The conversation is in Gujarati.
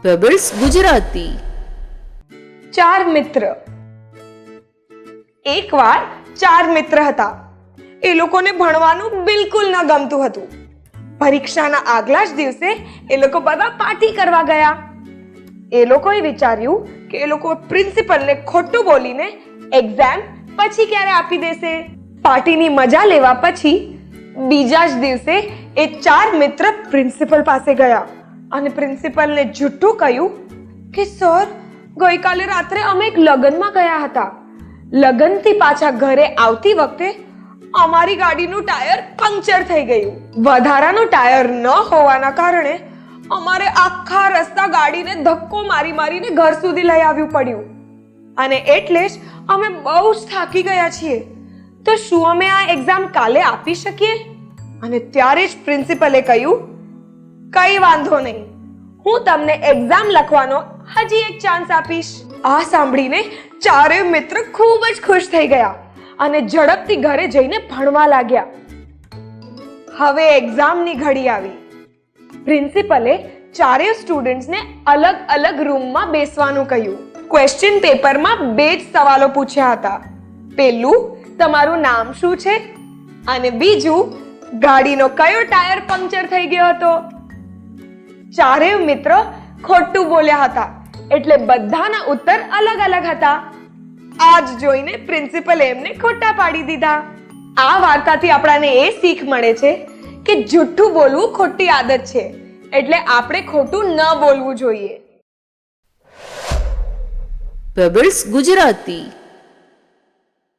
પેબલ્સ ગુજરાતી. ચાર મિત્ર. એકવાર ચાર મિત્ર હતા. એ લોકોને ભણવાનું બિલકુલ ન ગમતું હતું. પરીક્ષાના આગલા જ દિવસે એ લોકો બધા પાર્ટી કરવા ગયા. એ લોકોએ વિચાર્યું કે એ લોકો પ્રિન્સિપલને ખોટું બોલીને એક્ઝામ પછી ક્યારે આપી દેશે. પાર્ટીની મજા લેવા પછી બીજા જ દિવસે એ ચાર મિત્ર પ્રિન્સિપલ પાસે ગયા અને પ્રિન્સિપલને જૂઠું કહ્યું કે સર, ગઈકાલે રાત્રે અમે એક લગ્નમાં ગયા હતા. લગ્નથી પાછા ઘરે આવતી વખતે અમારી ગાડીનું ટાયર પંક્ચર થઈ ગયું. વધારાનું ટાયર ન હોવાના કારણે અમારે આખા રસ્તા ગાડીને ધક્કો મારી મારીને ઘર સુધી લઈ આવવું પડ્યું અને એટલે જ અમે બહુ જ થાકી ગયા છીએ. તો શું અમે આ એક્ઝામ કાલે આપી શકીએ? અને ત્યારે જ પ્રિન્સિપલે કહ્યું, કઈ વાંધો નહીં, હું તમને એક્ઝામ લખવાનો હજી એક ચાન્સ આપીશ. આ સાંભળીને ચારેય મિત્ર ખૂબ જ ખુશ થઈ ગયા અને ઝડપથી ઘરે જઈને ભણવા લાગ્યા. હવે એક્ઝામની ઘડી આવી. પ્રિન્સિપલે ચારેય સ્ટુડન્ટ્સને અલગ અલગ રૂમમાં બેસવાનું કહ્યું. ક્વેશ્ચન પેપરમાં બે જ સવાલો પૂછ્યા હતા. પહેલું, તમારું નામ શું છે? અને બીજું, ગાડીનો કયો ટાયર પંક્ચર થઈ ગયો હતો? ચારેય મિત્રો ખોટું બોલ્યા હતા એટલે બધાના ઉત્તર અલગ અલગ હતા. આ જ જોઈને પ્રિન્સિપલે એમને ખોટા પાડી દીધા. આ વાર્તાથી આપણને એ શીખ મળે છે કે જૂઠું બોલવું ખોટી આદત છે, એટલે આપણે ખોટું ન બોલવું જોઈએ. પેબલ્સ ગુજરાતી.